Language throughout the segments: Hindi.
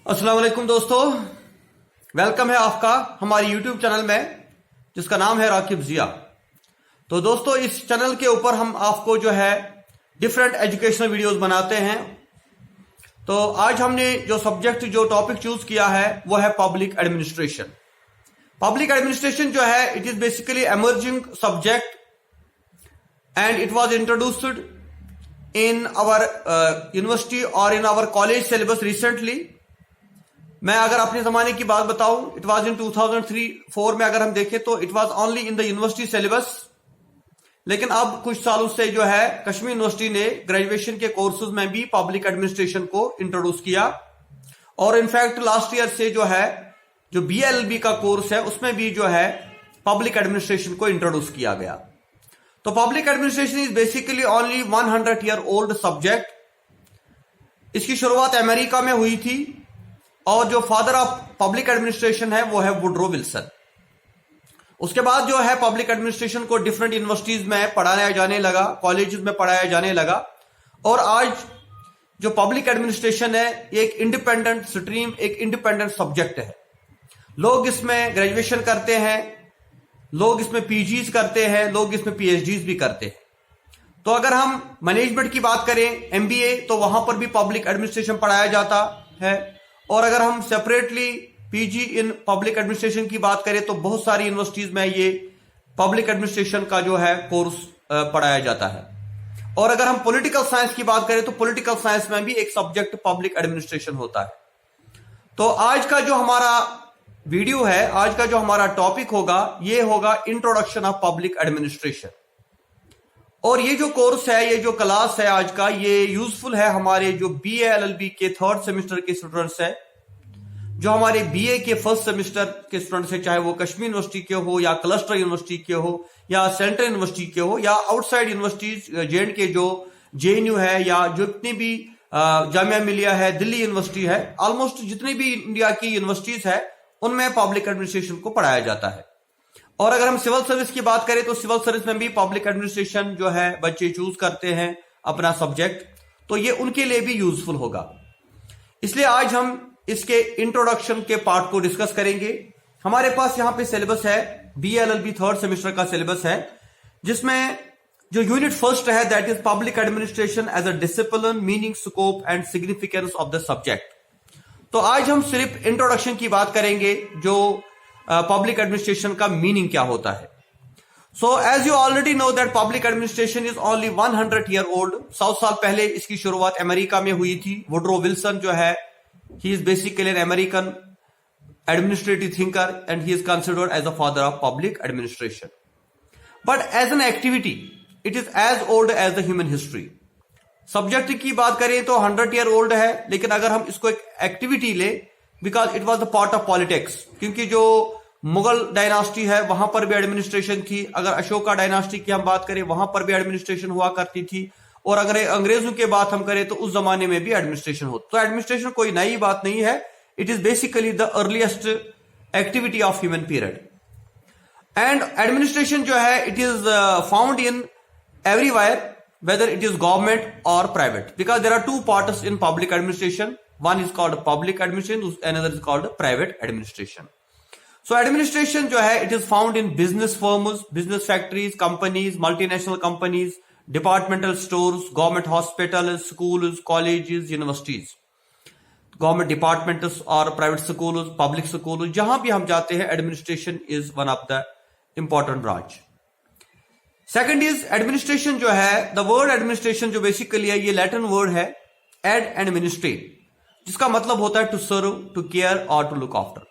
अस्सलाम वालेकुम दोस्तों, वेलकम है आपका हमारी यूट्यूब चैनल में जिसका नाम है राकिब जिया। तो दोस्तों, इस चैनल के ऊपर हम आपको जो है डिफरेंट एजुकेशनल वीडियोस बनाते हैं। तो आज हमने जो टॉपिक चूज किया है वो है पब्लिक एडमिनिस्ट्रेशन। पब्लिक एडमिनिस्ट्रेशन जो है it is basically emerging subject and it was introduced in our university और in our college syllabus recently. मैं अगर अपने जमाने की बात बताऊं, इट वाज इन 2003-4 में अगर हम देखें तो it was only in the university syllabus. लेकिन अब कुछ सालों से जो है कश्मीर यूनिवर्सिटी ने ग्रेजुएशन के कोर्सेज में भी पब्लिक एडमिनिस्ट्रेशन को इंट्रोड्यूस किया और इनफैक्ट लास्ट ईयर से जो BLLB का कोर्स है उसमें भी जो है पब्लिक एडमिनिस्ट्रेशन को इंट्रोड्यूस किया गया। तो public administration is basically only 100 year old subject. इसकी शुरुआत अमेरिका में हुई थी और जो फादर ऑफ पब्लिक एडमिनिस्ट्रेशन है वो है वुड्रो विल्सन। उसके बाद जो है पब्लिक एडमिनिस्ट्रेशन को डिफरेंट यूनिवर्सिटीज में पढ़ाया जाने लगा, कॉलेजेस में पढ़ाया जाने लगा और आज जो पब्लिक एडमिनिस्ट्रेशन है एक इंडिपेंडेंट स्ट्रीम, एक इंडिपेंडेंट सब्जेक्ट है। लोग इसमें ग्रेजुएशन करते हैं, लोग इसमें PGs करते हैं, लोग इसमें PhDs भी करते हैं। तो अगर हम मैनेजमेंट की बात करें, MBA, तो वहां पर भी पब्लिक एडमिनिस्ट्रेशन पढ़ाया जाता है। और अगर हम separately PG in public administration की बात करें तो बहुत सारी यूनिवर्सिटीज में ये पब्लिक एडमिनिस्ट्रेशन का जो है कोर्स पढ़ाया जाता है। और अगर हम पॉलिटिकल साइंस की बात करें तो पॉलिटिकल साइंस में भी एक सब्जेक्ट पब्लिक एडमिनिस्ट्रेशन होता है। तो आज का जो हमारा वीडियो है, आज का जो हमारा टॉपिक होगा, ये होगा इंट्रोडक्शन ऑफ पब्लिक एडमिनिस्ट्रेशन। और ये जो कोर्स है, ये जो क्लास है आज का, ये यूजफुल है हमारे जो BA LLB के 3rd सेमेस्टर के स्टूडेंट्स हैं, जो हमारे BA के 1st सेमेस्टर के स्टूडेंट्स हैं, चाहे वो कश्मीर यूनिवर्सिटी के हो या क्लस्टर यूनिवर्सिटी के हो या सेंट्रल यूनिवर्सिटी के हो या आउटसाइड यूनिवर्सिटीज JNK जो JNU है या जो इतनी भी जामिया मिलिया है, दिल्ली यूनिवर्सिटी है, ऑलमोस्ट जितनी भी इंडिया की यूनिवर्सिटीज है उनमें पब्लिक एडमिनिस्ट्रेशन को पढ़ाया जाता है। और अगर हम सिविल सर्विस की बात करें तो सिविल सर्विस में भी पब्लिक एडमिनिस्ट्रेशन जो है बच्चे चूज करते हैं अपना सब्जेक्ट, तो ये उनके लिए भी यूजफुल होगा। इसलिए आज हम इसके इंट्रोडक्शन के पार्ट को डिस्कस करेंगे। हमारे पास यहां पे सिलेबस है, BA LLB 3rd सेमेस्टर का सिलेबस है, जिसमें जो यूनिट फर्स्ट है that is public administration as a discipline, meaning, scope and significance of the subject. तो आज हम सिर्फ इंट्रोडक्शन की बात करेंगे, जो पब्लिक एडमिनिस्ट्रेशन का मीनिंग क्या होता है। So as you already know that public administration is only 100 year old. 100 साल पहले इसकी शुरुआत अमेरिका में हुई थी। वुड्रो विल्सन जो है, he is basically an American administrative thinker and he is considered as a father of public administration. But as an activity it is as old as the human history. Subject की बात करें तो 100 ईयर ओल्ड है, लेकिन अगर हम इसको एक एक्टिविटी ले, because it was the part of politics, क्योंकि जो मुगल डायनास्टी है वहां पर भी एडमिनिस्ट्रेशन थी। अगर अशोका डायनास्टी की हम बात करें वहां पर भी एडमिनिस्ट्रेशन हुआ करती थी। और अगर अंग्रेजों की बात हम करें तो उस जमाने में भी एडमिनिस्ट्रेशन हो। तो एडमिनिस्ट्रेशन कोई नई बात नहीं है, it is basically the earliest activity of human period. And administration जो है it is found in everywhere, whether it is government or private, because there are two parts in public administration. One is called public administration, another is called private administration. So administration जो है it is found in business firms, business factories, companies, multinational companies, departmental stores, government hospitals, schools, colleges, universities, government departments or private schools, public schools, जहां भी हम जाते हैं administration is one of the important branch. Second is administration जो है, द वर्ड एडमिनिस्ट्रेशन जो बेसिकली है ये लैटिन वर्ड है एड एडमिनिस्ट्रेट, जिसका मतलब होता है टू सर्व, टू केयर और टू लुक आफ्टर।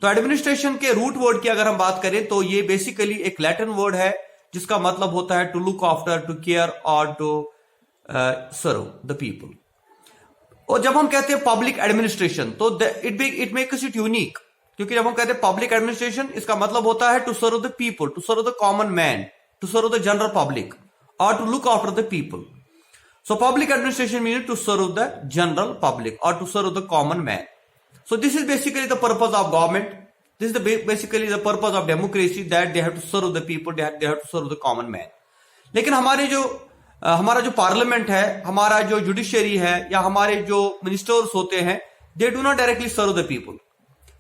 तो एडमिनिस्ट्रेशन के रूट वर्ड की अगर हम बात करें तो ये बेसिकली एक लैटिन वर्ड है जिसका मतलब होता है to look after, to care और टू सर्व द पीपल। और जब हम कहते हैं पब्लिक एडमिनिस्ट्रेशन तो इट मेक्स इट यूनिक, क्योंकि जब हम कहते हैं पब्लिक एडमिनिस्ट्रेशन इसका मतलब होता है to serve the people, to serve the common man, to serve the general public or to look after the people. So public administration means to serve the general public or to serve the common man. So this is basically the purpose of government. This is basically the purpose of democracy, that they have to serve the people, they have to serve the common man. लेकिन हमारा जो पार्लियामेंट है, हमारा जो जुडिशरी है या हमारे जो मिनिस्टर्स होते हैं, they do not directly serve the people,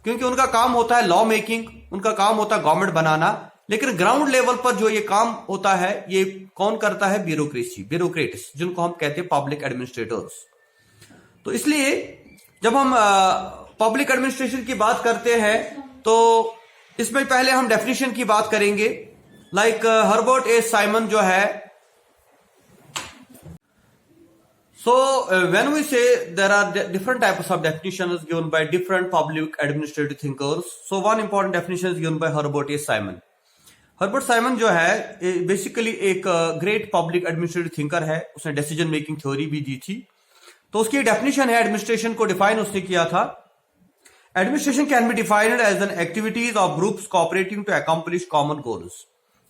क्योंकि उनका काम होता है लॉ मेकिंग, उनका काम होता है गवर्नमेंट बनाना, लेकिन ग्राउंड लेवल पर जो ये काम होता है ये कौन करता है? ब्यूरोक्रेसी, ब्यूरोक्रेट्स, जिनको हम कहते हैं पब्लिक एडमिनिस्ट्रेटर्स। तो इसलिए जब हम पब्लिक एडमिनिस्ट्रेशन की बात करते हैं तो इसमें पहले हम डेफिनेशन की बात करेंगे। लाइक हर्बर्ट ए साइमन जो है, so when we say there are different types of definitions given by different public administrative thinkers, so one important definition is given by Herbert A. Simon. Herbert Simon जो है बेसिकली एक ग्रेट पब्लिक एडमिनिस्ट्रेटिव थिंकर है, उसने डिसीजन मेकिंग थ्योरी भी दी थी। तो उसकी डेफिनेशन है, एडमिनिस्ट्रेशन को डिफाइन उसने किया था, administration can be defined as an activities of groups cooperating to accomplish common goals.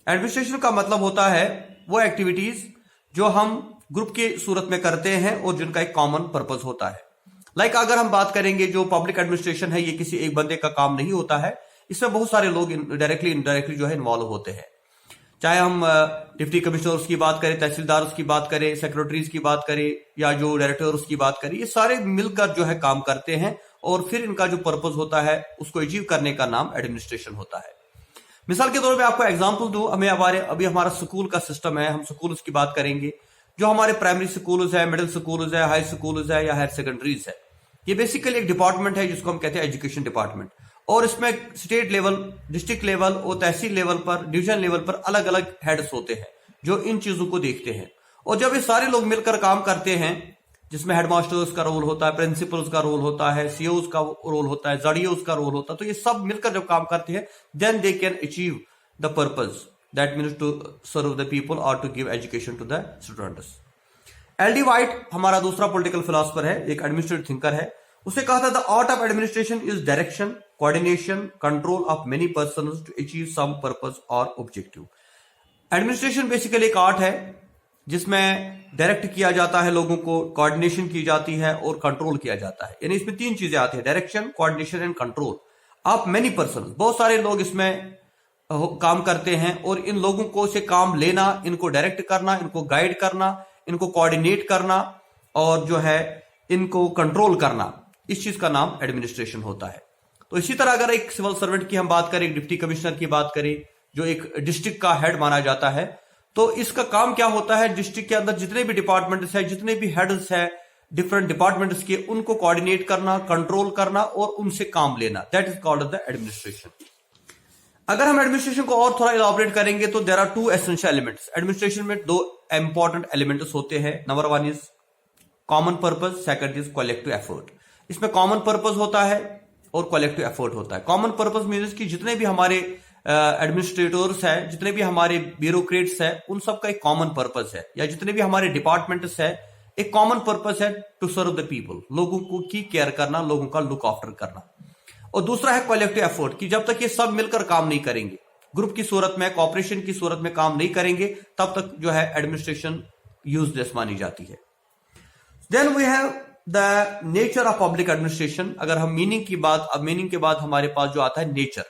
Administration का मतलब होता है वो एक्टिविटीज जो हम ग्रुप के सूरत में करते हैं और जिनका एक कॉमन पर्पस होता है। लाइक अगर हम बात करेंगे जो पब्लिक एडमिनिस्ट्रेशन है ये किसी एक बंदे का काम नहीं होता है, इसमें बहुत सारे लोग डायरेक्टली इनडायरेक्टली जो है इन्वॉल्व होते हैं। चाहे हम डिप्टी कमिश्नर्स की बात करें, तहसीलदार्स की बात करें, सेक्रेटरीज की बात करें या जो डायरेक्टर्स की बात करें, ये सारे मिलकर जो है काम करते हैं और फिर इनका जो पर्पस होता है उसको अचीव करने का नाम एडमिनिस्ट्रेशन होता है। मिसाल के तौर पे आपको एग्जांपल दूं, अभी हमारा स्कूल का सिस्टम है, हम स्कूल्स की बात करेंगे। जो हमारे प्राइमरी स्कूल्स है, मिडिल स्कूल्स है, हाई स्कूल्स है या हायर सेकेंडरीज है, ये बेसिकली एक डिपार्टमेंट है जिसको हम कहते हैं एजुकेशन डिपार्टमेंट। और इसमें स्टेट लेवल, डिस्ट्रिक्ट लेवल और तहसील लेवल पर, डिवीजन लेवल पर अलग अलग हेड्स होते हैं जो इन चीजों को देखते हैं। और जब ये सारे लोग मिलकर काम करते हैं, जिसमें हेडमास्टर्स का रोल होता है, प्रिंसिपल्स का रोल होता है, सीओज का रोल होता है, जडीओज का रोल होता है, तो ये सब मिलकर जब काम करते हैं then they can achieve the purpose, that means to serve the people और to give education to the students. L D. White हमारा दूसरा पॉलिटिकल फिलोसफर है, एक एडमिनिस्ट्रेटिव थिंकर है। उसे कहा था the art of administration is direction, coordination, control of many persons to achieve some purpose और ऑब्जेक्टिव। एडमिनिस्ट्रेशन बेसिकली एक आर्ट है जिसमें डायरेक्ट किया जाता है लोगों को, कोऑर्डिनेशन की जाती है और कंट्रोल किया जाता है। यानी इसमें तीन चीजें आती है, direction, coordination and control of many person. बहुत सारे लोग इसमें काम करते हैं और इन लोगों को से काम लेना, इनको डायरेक्ट करना, इनको गाइड करना, इनको कोऑर्डिनेट करना और जो है इनको कंट्रोल करना, इस चीज का नाम एडमिनिस्ट्रेशन होता है। तो इसी तरह अगर एक सिविल सर्वेंट की हम बात करें, डिप्टी कमिश्नर की बात करें, जो एक डिस्ट्रिक्ट का हेड माना जाता है, तो इसका काम क्या होता है? डिस्ट्रिक्ट के अंदर जितने भी डिपार्टमेंट्स है, जितने भी हेड्स है डिफरेंट डिपार्टमेंट्स के, उनको कोऑर्डिनेट करना, कंट्रोल करना और उनसे काम लेना, that is called the administration. अगर हम एडमिनिस्ट्रेशन को और थोड़ा इलाबोरेट करेंगे तो there are two essential elements. Administration में दो इंपॉर्टेंट एलिमेंट्स होते हैं। Number one is common purpose, second is collective effort. इसमें कॉमन पर्पस होता है और कलेक्टिव एफर्ट होता है। कॉमन पर्पस मीन्स कि जितने भी हमारे एडमिनिस्ट्रेटर्स हैं, जितने भी हमारे ब्यूरोक्रेट्स हैं, उन सब का एक कॉमन पर्पस है, या जितने भी हमारे डिपार्टमेंट्स है, एक कॉमन पर्पस है टू सर्व द पीपल, लोगों को की केयर करना, लोगों का लुक आफ्टर करना। और दूसरा है कलेक्टिव एफर्ट, कि जब तक ये सब मिलकर काम नहीं करेंगे, ग्रुप की सूरत में, कॉपरेशन की सूरत में काम नहीं करेंगे, तब तक जो है एडमिनिस्ट्रेशन यूजलेस मानी जाती है। Then we have the nature of public administration. अगर हम मीनिंग की बात, अब मीनिंग के बाद हमारे पास जो आता है nature,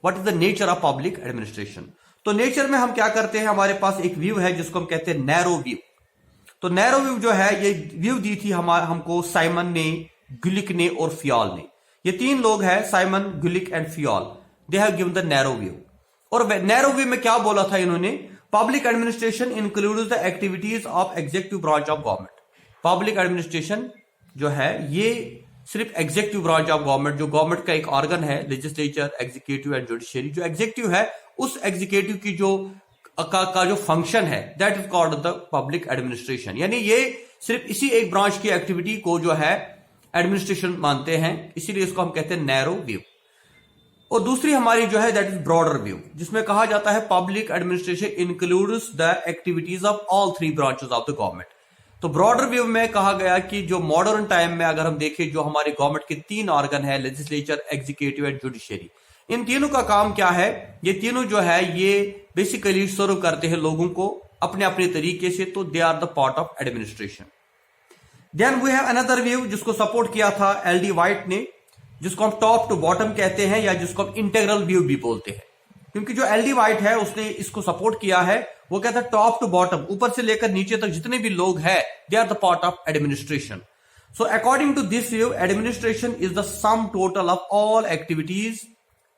what is the nature of public administration. तो नेचर में हम क्या करते हैं, हमारे पास एक व्यू है जिसको हम कहते हैं नैरो व्यू। तो नैरो व्यू जो है, ये व्यू दी थी हमको साइमन ने, गुलिक ने और फियोल ने। ये तीन लोग हैं, Simon, Gulick and Fayol, they have given the narrow view. और नैरो व्यू में क्या बोला था इन्होंने? Public administration includes the activities of executive branch of government. Public administration जो है ये सिर्फ एग्जीक्यूटिव ब्रांच ऑफ गवर्नमेंट, जो गवर्नमेंट का एक ऑर्गन है, लेजिस्लेचर, एग्जीक्यूटिव एंड जुडिशियरी, जो एग्जीक्यूटिव है उस एग्जीक्यूटिव की जो का जो फंक्शन है, that is called the public administration. यानी ये सिर्फ इसी एक ब्रांच की एक्टिविटी को जो है एडमिनिस्ट्रेशन मानते हैं, इसीलिए इसको हम कहते हैं नैरो व्यू। और दूसरी हमारी जो है दैट इज ब्रॉडर व्यू, जिसमें कहा जाता है public administration includes the activities of all three branches of the government. तो ब्रॉडर व्यू में कहा गया कि जो मॉडर्न टाइम में अगर हम देखें, जो हमारे गवर्नमेंट के तीन ऑर्गन है, लेजिस्लेचर, एग्जीक्यूटिव एंड जुडिशियरी, इन तीनों का काम क्या है? ये तीनों जो है ये बेसिकली सर्व करते हैं लोगों को अपने अपने तरीके से, तो they are the part of administration. Then we have another view जिसको सपोर्ट किया था एल.डी. वाइट ने, जिसको हम टॉप टू बॉटम कहते हैं या जिसको हम इंटीग्रल व्यू भी बोलते हैं। क्योंकि जो एल.डी. वाइट है उसने इसको सपोर्ट किया है, वो कहता है टॉप टू बॉटम, ऊपर से लेकर नीचे तक जितने भी लोग हैं, they are the part of administration. So according to this view, administration is the sum total of all activities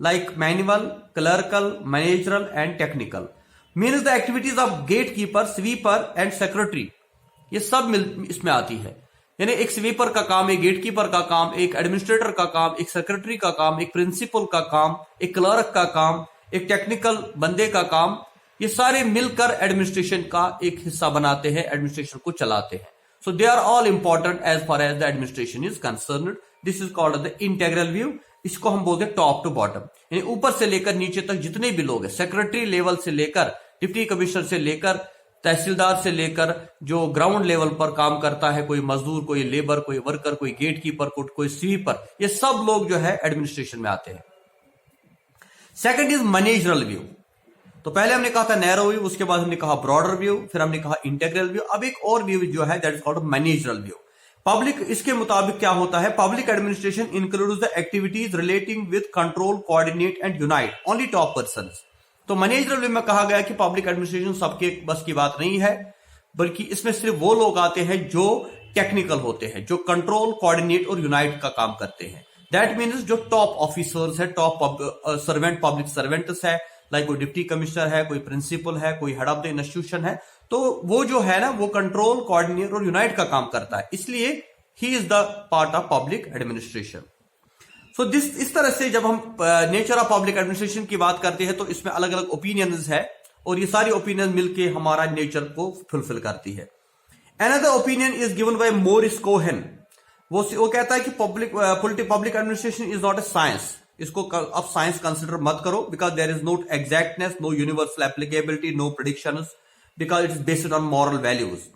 like manual, clerical, managerial and technical. Means the activities of gatekeeper, sweeper and secretary, ये सब इसमें आती है। यानी एक स्वीपर का काम, एक गेटकीपर का काम, एक एडमिनिस्ट्रेटर का काम, एक सेक्रेटरी का काम, एक प्रिंसिपल का काम, एक क्लर्क का काम, एक टेक्निकल बंदे का काम, ये सारे मिलकर एडमिनिस्ट्रेशन का एक हिस्सा बनाते हैं, एडमिनिस्ट्रेशन को चलाते हैं। So they are all important as far as the administration is concerned. This is called the integral view. इसको हम बोलते हैं टॉप टू बॉटम, यानी ऊपर से लेकर नीचे तक जितने भी लोग हैं, सेक्रेटरी लेवल से लेकर डिप्टी कमिश्नर से लेकर तहसीलदार से लेकर जो ग्राउंड लेवल पर काम करता है, कोई मजदूर, कोई लेबर, कोई वर्कर, कोई गेटकीपर, कोई स्वीपर, ये सब लोग जो है एडमिनिस्ट्रेशन में आते हैं। Second is managerial view. तो पहले हमने कहा था नैरो व्यू, उसके बाद हमने कहा ब्रॉडर व्यू, फिर हमने कहा इंटीग्रल व्यू, अब एक और व्यू जो है that is called managerial view. Public, इसके मुताबिक क्या होता है, public administration includes the activities relating with control, coordinate and unite only top persons. तो मैनेजरल व्यू में कहा गया कि पब्लिक एडमिनिस्ट्रेशन सबके बस की बात नहीं है, बल्कि इसमें सिर्फ वो लोग आते हैं जो टेक्निकल होते हैं, जो कंट्रोल, कोऑर्डिनेट और यूनाइट का काम करते हैं। दैट मीन्स जो टॉप ऑफिसर्स है, टॉप सर्वेंट, पब्लिक सर्वेंट्स है, लाइक कोई डिप्टी कमिश्नर है, कोई प्रिंसिपल है, कोई हेड ऑफ द इंस्टीट्यूशन है, तो वो जो है ना, वो कंट्रोल, कोऑर्डिनेट और यूनाइट का काम करता है, इसलिए he is the part of public administration. So इस तरह से जब हम नेचर ऑफ पब्लिक एडमिनिस्ट्रेशन की बात करते हैं तो इसमें अलग अलग ओपिनियंस है और ये सारी ओपिनियन मिलके हमारा नेचर को फुलफिल करती है। Another opinion is given by Morris Cohen. वो कहता है कि public administration is not a science. इसको अब साइंस कंसिडर मत करो, because there is no exactness, no universal applicability, no predictions, because it is based on moral values.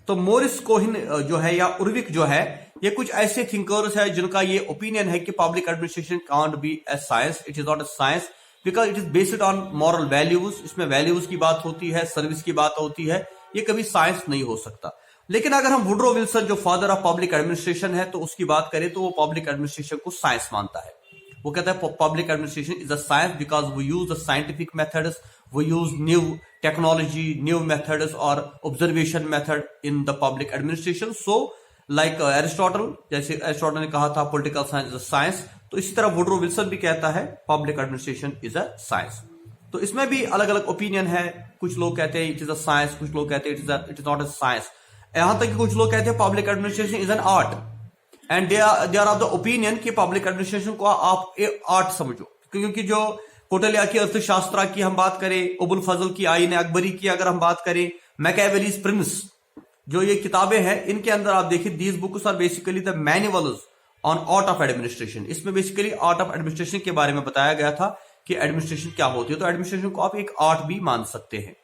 तो मोरिस कोहेन जो है या उर्विक जो है, ये कुछ ऐसे थिंकर्स है जिनका ये ओपिनियन है कि public administration can't be A science, it is not a science because it is based on moral values. इसमें वैल्यूज की बात होती है, सर्विस की बात होती है, ये कभी साइंस नहीं हो सकता। लेकिन अगर हम वुडरो विल्सन जो फादर ऑफ पब्लिक एडमिनिस्ट्रेशन है, तो उसकी बात करें तो वो पब्लिक एडमिनिस्ट्रेशन को साइंस मानता है। वो कहता है public administration is a science because we use the scientific methods, we use new technology, new methods और observation method in the public administration. So like Aristotle, जैसे एरिस्टोटल ने कहा था political science is a science, तो इसी तरह वुडरो विल्सन भी कहता है public administration is a science. तो इसमें भी अलग अलग ओपिनियन है, कुछ लोग कहते हैं इट इज अ साइंस, कुछ लोग कहते हैं it is not a science. यहां तक कि कुछ लोग कहते हैं public administration is an art and they are of the opinion कि पब्लिक एडमिनिस्ट्रेशन को आप आर्ट समझो, क्योंकि जो कौटिल्य की अर्थशास्त्र की हम बात करें, अबुल फजल की आईन अकबरी की अगर हम बात करें, मैकियावेलीज प्रिंस, जो ये किताबें हैं, इनके अंदर आप देखिए these books are basically the manuals on art of administration. इसमें बेसिकली आर्ट ऑफ एडमिनिस्ट्रेशन के बारे में बताया गया था कि एडमिनिस्ट्रेशन क्या होती है। तो एडमिनिस्ट्रेशन को आप एक आर्ट भी मान सकते हैं।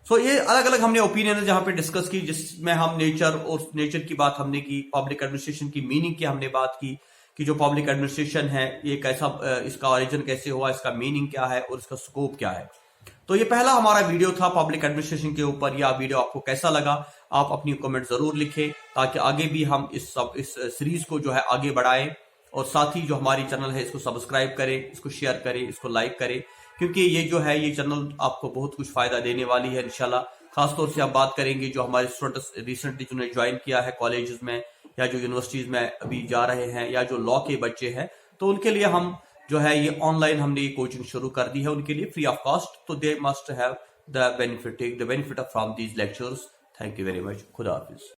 सो ये अलग अलग हमने ओपिनियन जहां पे डिस्कस की, जिसमें हम नेचर और नेचर की बात हमने की, पब्लिक एडमिनिस्ट्रेशन की मीनिंग की हमने बात की कि जो पब्लिक एडमिनिस्ट्रेशन है ये कैसा, इसका ओरिजिन कैसे हुआ, इसका मीनिंग क्या है और इसका स्कोप क्या है। तो ये पहला हमारा वीडियो था पब्लिक एडमिनिस्ट्रेशन के ऊपर। यह वीडियो आपको कैसा लगा, आप अपनी कमेंट जरूर लिखें, ताकि आगे भी हम इस सीरीज को जो है आगे बढ़ाएं। और साथ ही जो हमारी चैनल है इसको सब्सक्राइब करें, इसको शेयर करें, इसको लाइक करें, क्योंकि ये जो है ये चैनल आपको बहुत कुछ फायदा देने वाली है इंशाल्लाह। खासतौर से हम बात करेंगे जो हमारे स्टूडेंट्स रिसेंटली जिन्होंने ज्वाइन किया है कॉलेजेस में या जो यूनिवर्सिटीज में अभी जा रहे हैं या जो लॉ के बच्चे हैं, तो उनके लिए हम जो है ये ऑनलाइन हमने ये कोचिंग शुरू कर दी है उनके लिए फ्री ऑफ कॉस्ट। तो they must have the benefit, take the benefit from these lectures. Thank you very much. खुदा हाफिज।